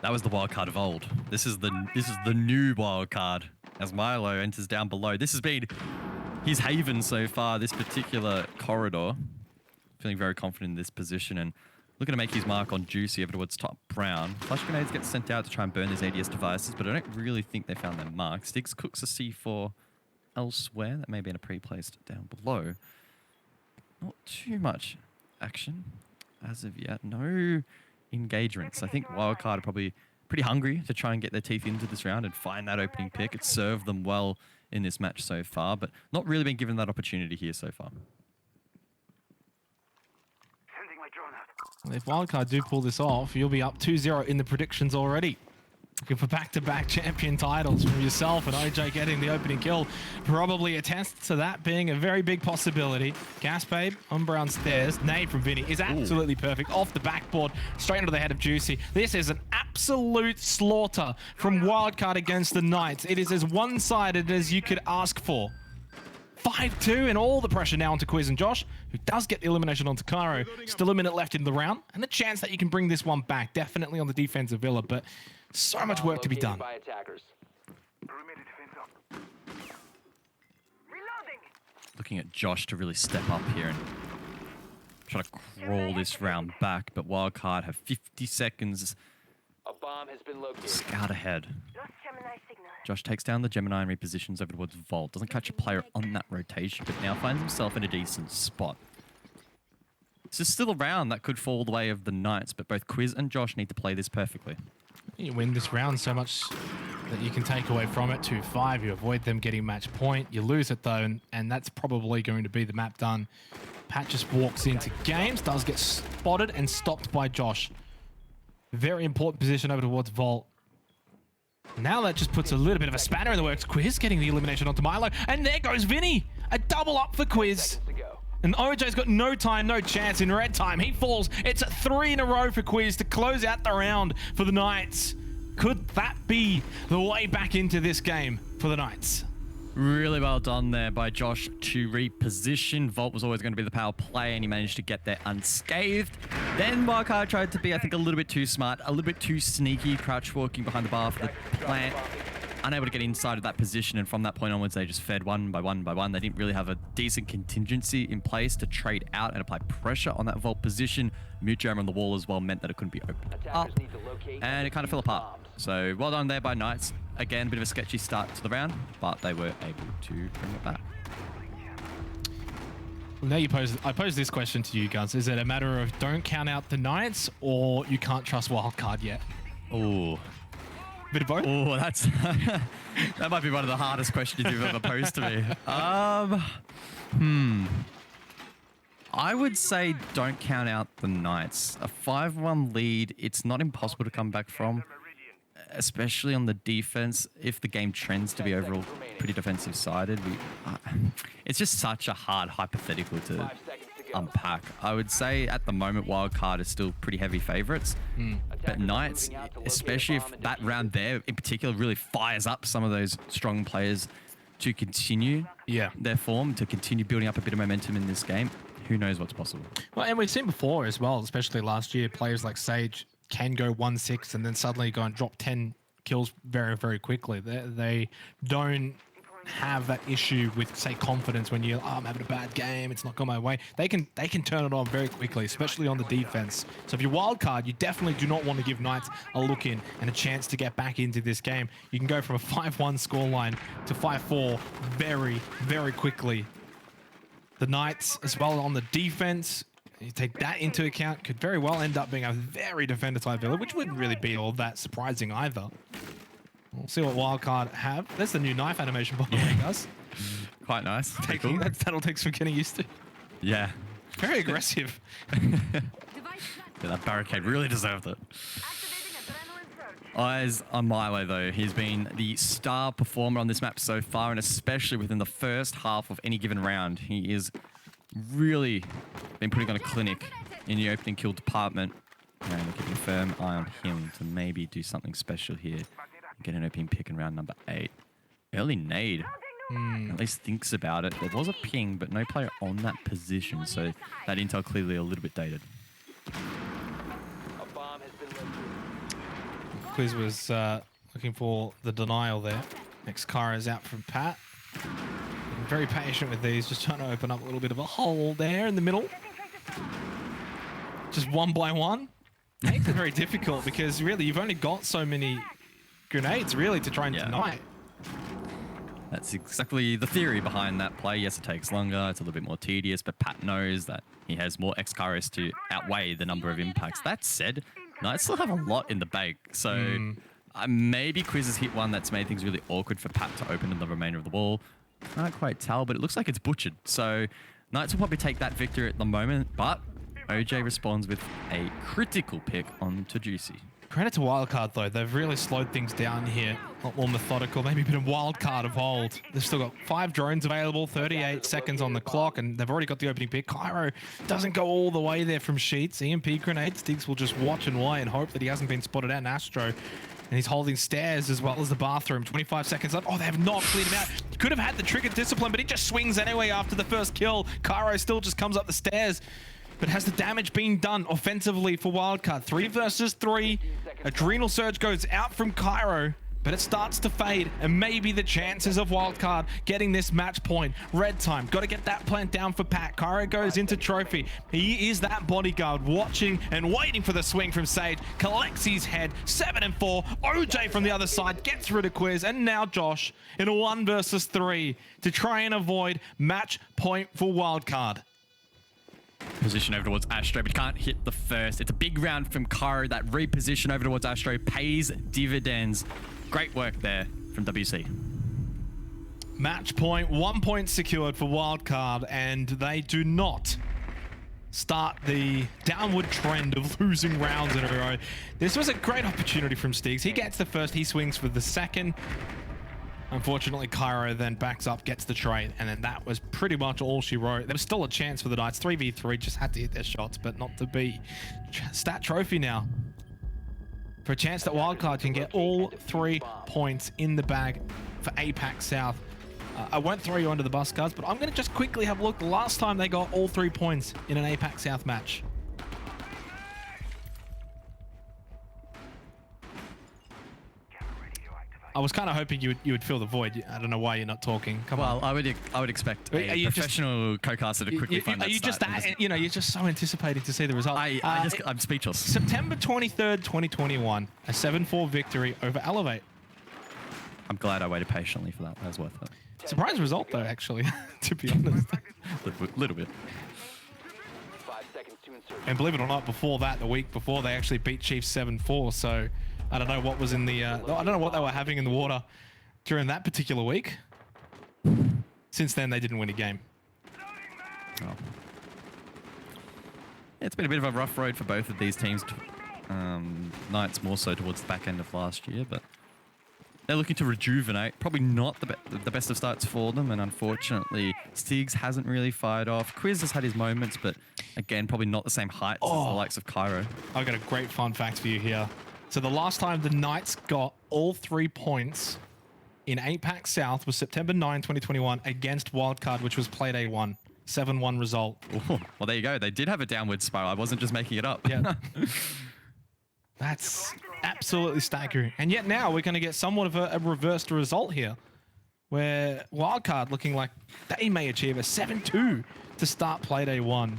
That was the Wildcard of old. This is the new Wildcard as Milo enters down below. This has been his haven so far, this particular corridor. Feeling very confident in this position and looking to make his mark on Juicy over towards top brown. Flash grenades get sent out to try and burn these ADS devices, but I don't really think they found their mark. Stiggs cooks a C4 elsewhere. That may be in a pre-placed down below. Not too much action as of yet. No engagements. I think Wildcard are probably pretty hungry to try and get their teeth into this round and find that opening pick. It's served them well in this match so far, but not really been given that opportunity here so far. If Wildcard do pull this off, you'll be up 2-0 in the predictions already. Looking for back-to-back champion titles from yourself and OJ getting the opening kill. Probably attests to that being a very big possibility. Gas Babe on brown stairs. Nade from Vinny is absolutely perfect. Off the backboard, straight into the head of Juicy. This is an absolute slaughter from Wildcard against the Knights. It is as one-sided as you could ask for. 5-2 and all the pressure now onto Quiz and Josh, who does get the elimination onto Cairo. Still a minute left in the round and a chance that you can bring this one back. Definitely on the defensive Villa, but so much work to be done. Looking at Josh to really step up here and try to crawl this round back, but Wildcard have 50 seconds. A bomb has been located. Scout ahead. Josh takes down the Gemini and repositions over towards Vault. Doesn't catch a player on that rotation, but now finds himself in a decent spot. This is still a round that could fall the way of the Knights, but both Quiz and Josh need to play this perfectly. You win this round so much that you can take away from it. 2-5, you avoid them getting match point. You lose it though, and that's probably going to be the map done. Pat just walks into games, does get spotted and stopped by Josh. Very important position over towards Vault. Now that just puts a little bit of a spanner in the works. Quiz getting the elimination onto Milo. And there goes Vinny. A double up for Quiz. And OJ's got no time, no chance in red time. He falls. It's 3 in a row for Quiz to close out the round for the Knights. Could that be the way back into this game for the Knights? Really well done there by Josh to reposition. Vault was always going to be the power play, and he managed to get there unscathed. Then Wildcard tried to be, I think, a little bit too smart, a little bit too sneaky, crouch walking behind the bar for the plant. Unable to get inside of that position, and from that point onwards, they just fed one by one by one. They didn't really have a decent contingency in place to trade out and apply pressure on that Vault position. Mute jam on the wall as well meant that it couldn't be opened up, and it kind of fell apart. So well done there by Knights. Again, a bit of a sketchy start to the round, but they were able to bring it back. Now I pose this question to you guys. Is it a matter of don't count out the Knights or you can't trust wildcard yet? Oh. Bit of both? Oh, that's that might be one of the hardest questions you've ever posed to me. I would say don't count out the Knights. A 5-1 lead, it's not impossible to come back from, especially on the defense. If the game trends to be overall pretty defensive sided, it's just such a hard hypothetical to unpack. I would say at the moment wildcard is still pretty heavy favorites, but Knights, especially if that round there in particular really fires up some of those strong players to continue their form, to continue building up a bit of momentum in this game, who knows what's possible. Well, and we've seen before as well, especially last year, players like Sage can go 1-6 and then suddenly go and drop 10 kills very, very quickly. They don't have that issue with, say, confidence when you're, I'm having a bad game, it's not going my way. They can turn it on very quickly, especially on the defense. So if you're wildcard, you definitely do not want to give Knights a look in and a chance to get back into this game. You can go from a 5-1 scoreline to 5-4 very, very quickly. The Knights as well on the defense, you take that into account, could very well end up being a very defender-type villa, which wouldn't really be all that surprising either. We'll see what wildcard have. That's the new knife animation, by the way, guys. Quite nice. Cool. That'll take some getting used to. Yeah. Very aggressive. That barricade really deserved it. Eyes on Milo, though. He's been the star performer on this map so far, and especially within the first half of any given round. He is really been putting on a clinic in the opening kill department. And we're keeping a firm eye on him to maybe do something special here. Get an opening pick in round number 8. Early nade. At least thinks about it. There was a ping, but no player on that position, so that intel clearly a little bit dated. Quiz was looking for the denial there. Next car is out from Pat. Being very patient with these, just trying to open up a little bit of a hole there in the middle. Just one by one. Makes it very difficult because really you've only got so many grenades really to try and deny. That's exactly the theory behind that play. Yes, it takes longer, it's a little bit more tedious, but Pat knows that he has more XKRS to outweigh the number of impacts. That said, Knights still have a lot in the bag, so maybe Quiz has hit one that's made things really awkward for Pat to open the remainder of the wall. Can't quite tell, but it looks like it's butchered. So Knights will probably take that victory at the moment, but OJ responds with a critical pick onto Juicy. Credit to Wildcard, though. They've really slowed things down here. A lot more methodical. Maybe a bit of Wildcard of old. They've still got 5 drones available, 38 seconds on the clock, and they've already got the opening pick. Cairo doesn't go all the way there from Sheets. EMP grenade. Stiggs will just watch and wait and hope that he hasn't been spotted out in Astro. And he's holding stairs as well as the bathroom. 25 seconds left. Oh, they have not cleared him out. Could have had the trigger discipline, but he just swings anyway after the first kill. Cairo still just comes up the stairs. But has the damage been done offensively for Wildcard? 3 versus 3. Adrenal Surge goes out from Cairo, but it starts to fade, and maybe the chances of Wildcard getting this match point. Red time, got to get that plant down for Pat. Cairo goes into trophy. He is that bodyguard watching and waiting for the swing from Sage. Collects his head, 7 and 4. OJ from the other side gets rid of Quiz, and now Josh in a 1 versus 3 to try and avoid match point for Wildcard. Position over towards Astro, but can't hit the first. It's a big round from Cairo. That reposition over towards Astro pays dividends. Great work there from WC. Match point, 1 point secured for Wildcard, and they do not start the downward trend of losing rounds in a row. This was a great opportunity from Stiggs. He gets the first, he swings for the second. Unfortunately, Cairo then backs up, gets the trade, and then that was pretty much all she wrote. There was still a chance for the Knights. 3v3, just had to hit their shots, but not to be. Stat trophy now. For a chance that Wildcard can get all 3 points in the bag for APAC South. I won't throw you under the bus, guys, but I'm going to just quickly have a look. The last time they got all 3 points in an APAC South match. I was kind of hoping you would fill the void. I don't know why you're not talking. Come on. I would expect a professional co-caster to quickly find that. Are you just that? You know, you're just so anticipating to see the result. I'm speechless. September 23rd, 2021, a 7-4 victory over Elevate. I'm glad I waited patiently for that. That was worth it. Surprise result, though, actually, to be honest. Little bit. 5 seconds to insert. And believe it or not, before that, the week before, they actually beat Chiefs 7-4. So I don't know what was in the. I don't know what they were having in the water during that particular week. Since then, they didn't win a game. Oh. Yeah, it's been a bit of a rough road for both of these teams. Knights more so towards the back end of last year, but they're looking to rejuvenate. Probably not the best of starts for them, and unfortunately, Stigs hasn't really fired off. Quiz has had his moments, but again, probably not the same heights as the likes of Cairo. I've got a great fun fact for you here. So the last time the Knights got all 3 points in APAC South was September 9, 2021 against WILDCARD, which was Playday 1. 7-1 result. Ooh, well, there you go. They did have a downward spiral. I wasn't just making it up. Yeah. That's absolutely staggering. And yet now we're going to get somewhat of a reversed result here, where WILDCARD looking like they may achieve a 7-2 to start Playday 1.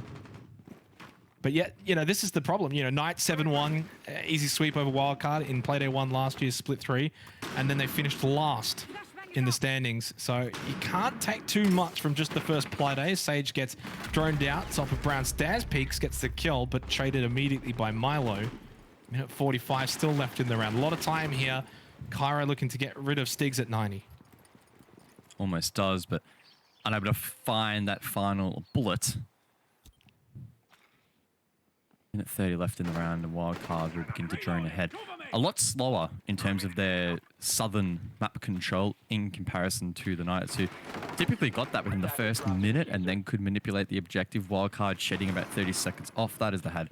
But yet, you know, this is the problem. You know, Knights 7-1, easy sweep over WILDCARD in Playday 1 last year, split 3, and then they finished last in the standings. So you can't take too much from just the first Playday. Sage gets droned out, top of Brown stairs, Peaks gets the kill, but traded immediately by Milo. Minute 45 still left in the round. A lot of time here. Cairo looking to get rid of Stigs at 90. Almost does, but unable to find that final bullet. Minute 30 left in the round, and WILDCARD will begin to drone ahead. A lot slower in terms of their southern map control in comparison to the Knights, who typically got that within the first minute and then could manipulate the objective. WILDCARD shedding about 30 seconds off that as they had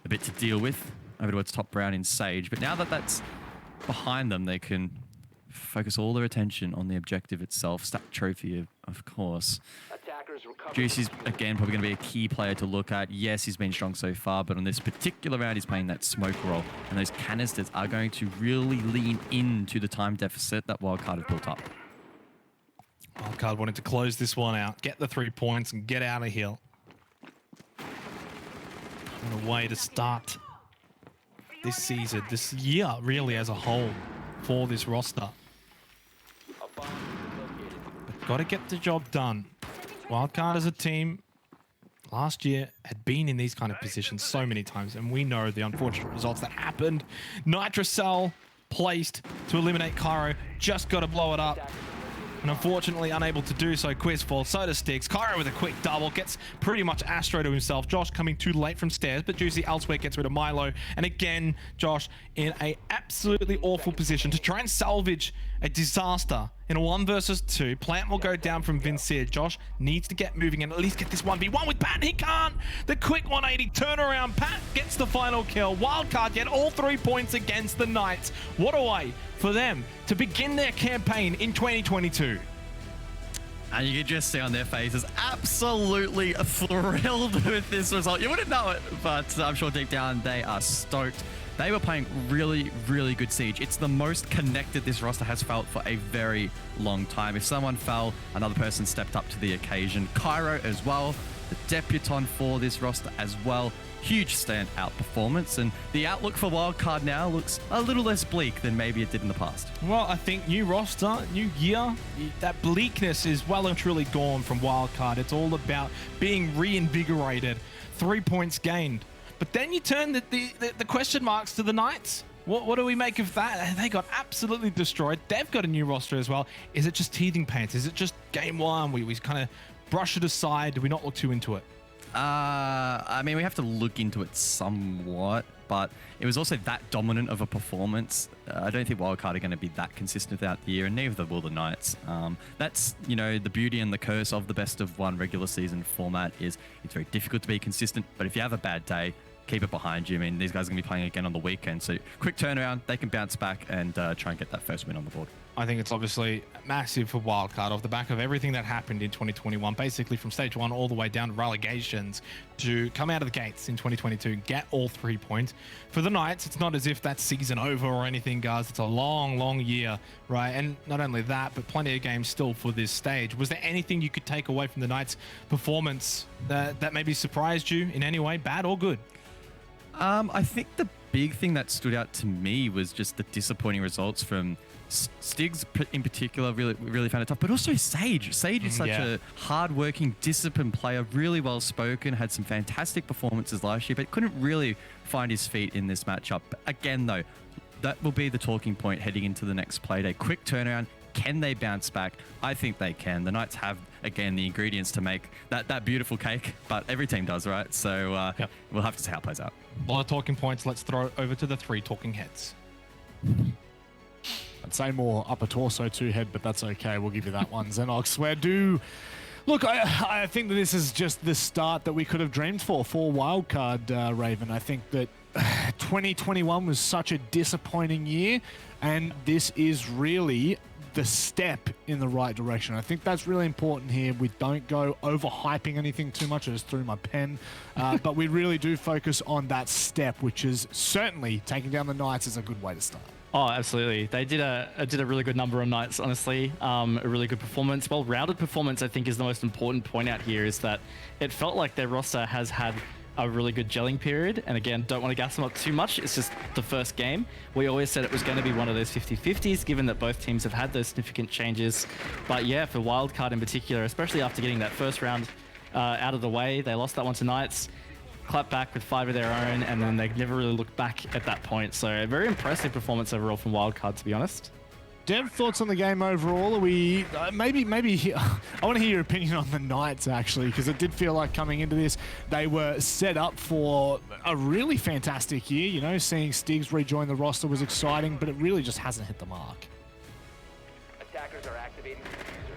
a bit to deal with over towards top Brown in Sage. But now that that's behind them, they can focus all their attention on the objective itself. Stack trophy, of course. Attackers recover. Juicy's, again, probably going to be a key player to look at. Yes, he's been strong so far, but on this particular round, he's playing that smoke role. And those canisters are going to really lean into the time deficit that WILDCARD have built up. WILDCARD wanted to close this one out, get the 3 points, and get out of here. What a way to start this season, this year, really, as a whole, for this roster. A bomb located. But got to get the job done. WILDCARD as a team last year had been in these kind of positions so many times, and we know the unfortunate results that happened. Nitrocell placed to eliminate Cairo, just got to blow it up. And unfortunately unable to do so. Quiz falls, so does Stigs. Cairo with a quick double, gets pretty much Astro to himself. Josh coming too late from stairs, but Juicy elsewhere gets rid of Milo. And again, Josh in a absolutely awful position to try and salvage a disaster in a 1 versus 2. Plant will go down from Vincere. Josh needs to get moving and at least get this 1v1 with Pat. He can't. The quick 180 turnaround. Pat gets the final kill. WILDCARD get all 3 points against the Knights. What a way for them to begin their campaign in 2022. And you can just see on their faces, absolutely thrilled with this result. You wouldn't know it, but I'm sure deep down they are stoked. They were playing really, really good Siege. It's the most connected this roster has felt for a very long time. If someone fell, another person stepped up to the occasion. Cairo as well, the debutant for this roster as well. Huge standout performance, and the outlook for WILDCARD now looks a little less bleak than maybe it did in the past. Well, I think new roster, new year, that bleakness is well and truly gone from WILDCARD. It's all about being reinvigorated. 3 points gained. But then you turn the question marks to the Knights. What do we make of that? They got absolutely destroyed. They've got a new roster as well. Is it just teething pains? Is it just game one? We kind of brush it aside. Do we not look too into it? I mean, we have to look into it somewhat, but it was also that dominant of a performance. I don't think WILDCARD are going to be that consistent throughout the year, and neither will the Knights. That's, you know, the beauty and the curse of the best of one regular season format is it's very difficult to be consistent, but if you have a bad day, keep it behind you. I mean, these guys are going to be playing again on the weekend, so quick turnaround, they can bounce back and try and get that first win on the board. I think it's obviously massive for WILDCARD off the back of everything that happened in 2021, basically from stage 1 all the way down to relegations, to come out of the gates in 2022, get all 3 points. For the Knights, it's not as if that's season over or anything, guys. It's a long, long year, right? And not only that, but plenty of games still for this stage. Was there anything you could take away from the Knights' performance that maybe surprised you in any way, bad or good? I think the big thing that stood out to me was just the disappointing results from Stiggs in particular really found it tough, but also Sage. Sage is such a hard-working, disciplined player, really well-spoken, had some fantastic performances last year, but couldn't really find his feet in this matchup. Again, though, that will be the talking point heading into the next Playday. Quick turnaround. Can they bounce back? I think they can. The Knights have, again, the ingredients to make that beautiful cake, but every team does, right? So we'll have to see how it plays out. A lot of talking points. Let's throw it over to the 3 talking heads. I'd say more upper torso 2 head, but that's okay. We'll give you that one. Xenox, look, I think that this is just the start that we could have dreamed for Wildcard, Raven. I think that 2021 was such a disappointing year, and this is really the step in the right direction. I think that's really important here. We don't go overhyping anything too much. I just threw my pen. But we really do focus on that step, which is certainly taking down the Knights is a good way to start. Oh, absolutely. They did a really good number of nights, honestly. A really good performance. Well-rounded performance, I think, is the most important point out here, is that it felt like their roster has had a really good gelling period. And again, don't want to gas them up too much. It's just the first game. We always said it was going to be one of those 50-50s, given that both teams have had those significant changes. But yeah, for Wildcard in particular, especially after getting that first round out of the way, they lost that one to Knights, clapped back with 5 of their own, and then they never really looked back at that point. So a very impressive performance overall from Wildcard, to be honest. Dev, thoughts on the game overall? Are we maybe I want to hear your opinion on the Knights, actually, because it did feel like coming into this they were set up for a really fantastic year. You know, seeing Stiggs rejoin the roster was exciting, but it really just hasn't hit the mark. Attackers are activating the diffuser.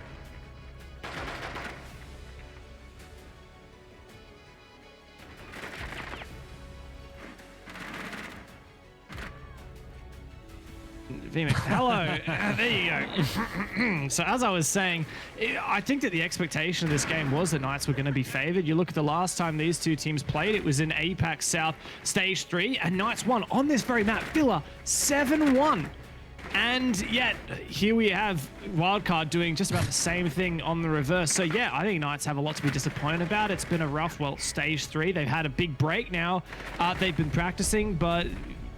Vmix, hello. There you go. So as I was saying, I think that the expectation of this game was that Knights were going to be favored. You look at the last time these two teams played, it was in APAC South Stage 3, and Knights won on this very map, Villa, 7-1. And yet, here we have Wildcard doing just about the same thing on the reverse. So yeah, I think Knights have a lot to be disappointed about. It's been a rough, Stage 3. They've had a big break now. They've been practicing, but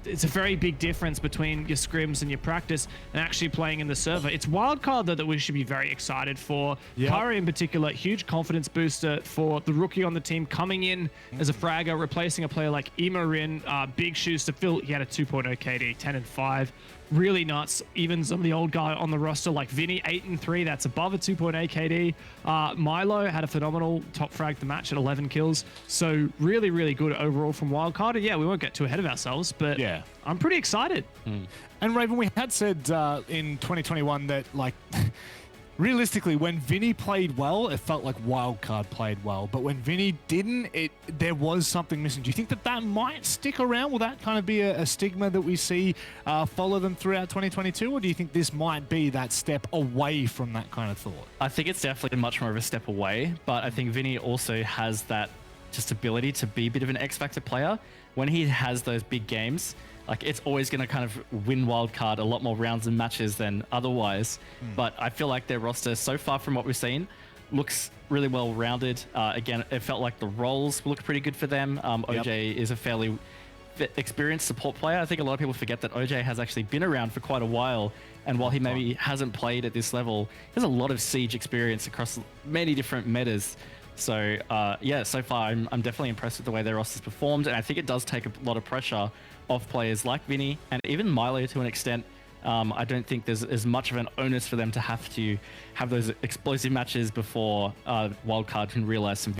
it's a very big difference between your scrims and your practice and actually playing in the server. It's Wildcard, though, that we should be very excited for. Yep. Kari in particular, huge confidence booster for the rookie on the team coming in as a fragger, replacing a player like Imorin. Big shoes to fill. He had a 2.0 KD, 10-5. Really nuts. Even some of the old guy on the roster like Vinny, 8-3. That's above a 2.8 KD. Milo had a phenomenal top frag the match at 11 kills. So really, really good overall from Wildcard. And yeah, we won't get too ahead of ourselves, but yeah, I'm pretty excited. And Raven, we had said in 2021 that like realistically, when Vinny played well, it felt like Wildcard played well. But when Vinny didn't, there was something missing. Do you think that might stick around? Will that kind of be a stigma that we see follow them throughout 2022? Or do you think this might be that step away from that kind of thought? I think it's definitely much more of a step away. But I think Vinny also has that just ability to be a bit of an X-Factor player. When he has those big games, like it's always going to kind of win Wildcard a lot more rounds and matches than otherwise. But I feel like their roster, so far from what we've seen, looks really well rounded. Again, it felt like the roles look pretty good for them. OJ is a fairly experienced support player. I think a lot of people forget that OJ has actually been around for quite a while. And while he maybe hasn't played at this level, he has a lot of Siege experience across many different metas. So yeah, so far I'm definitely impressed with the way their roster's performed, and I think it does take a lot of pressure off players like Vinny and even Milo to an extent. I don't think there's as much of an onus for them to have those explosive matches before Wildcard can realize some